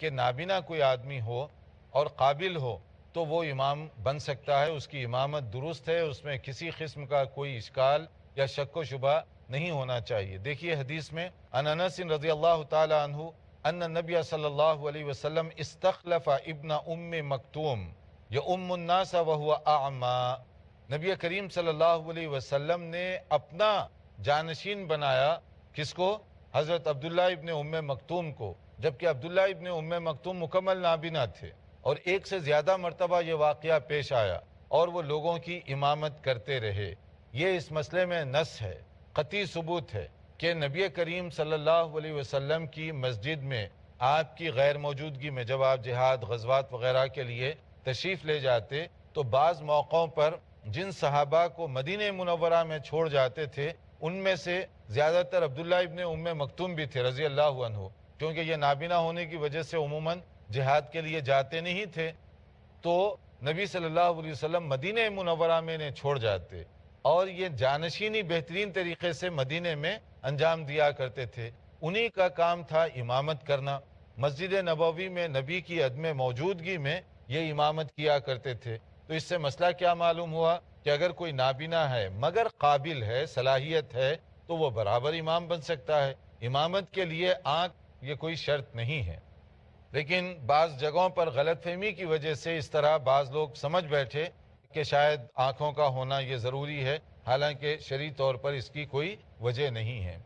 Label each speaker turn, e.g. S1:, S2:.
S1: کہ نابینا کوئی آدمی ہو اور قابل ہو تو وہ امام بن سکتا ہے، اس کی امامت درست ہے، اس میں کسی قسم کا کوئی اشکال یا شک و شبہ نہیں ہونا چاہیے۔ دیکھیے حدیث میں عن انس رضی اللہ تعالی عنہ ان النبی صلی اللہ علیہ وسلم استخلف ابن مکتوم یؤم الناس وهو اعمی، نبی کریم صلی اللہ علیہ وسلم نے اپنا جانشین بنایا کس کو؟ حضرت عبداللہ ابن مکتوم کو، جبکہ عبداللہ ابن مکتوم مکمل نابینا تھے، اور ایک سے زیادہ مرتبہ یہ واقعہ پیش آیا اور وہ لوگوں کی امامت کرتے رہے۔ یہ اس مسئلے میں نص ہے، قطعی ثبوت ہے کہ نبی کریم صلی اللہ علیہ وسلم کی مسجد میں آپ کی غیر موجودگی میں جب آپ جہاد غزوات وغیرہ کے لیے تشریف لے جاتے تو بعض موقعوں پر جن صحابہ کو مدینہ منورہ میں چھوڑ جاتے تھے ان میں سے زیادہ تر عبداللہ ابن مکتوم بھی تھے رضی اللہ عنہ، کیونکہ یہ نابینا ہونے کی وجہ سے عموماً جہاد کے لیے جاتے نہیں تھے، تو نبی صلی اللہ علیہ وسلم مدینہ منورہ میں انہیں چھوڑ جاتے اور یہ جانشینی بہترین طریقے سے مدینہ میں انجام دیا کرتے تھے۔ انہی کا کام تھا امامت کرنا۔ مسجد نبوی میں نبی کی عدم موجودگی میں یہ امامت کیا کرتے تھے۔ تو اس سے مسئلہ کیا معلوم ہوا کہ اگر کوئی نابینا ہے مگر قابل ہے، صلاحیت ہے، تو وہ برابر امام بن سکتا ہے۔ امامت کے لیے آنکھ یہ کوئی شرط نہیں ہے، لیکن بعض جگہوں پر غلط فہمی کی وجہ سے اس طرح بعض لوگ سمجھ بیٹھے کہ شاید آنکھوں کا ہونا یہ ضروری ہے، حالانکہ شرعی طور پر اس کی کوئی وجہ نہیں ہے۔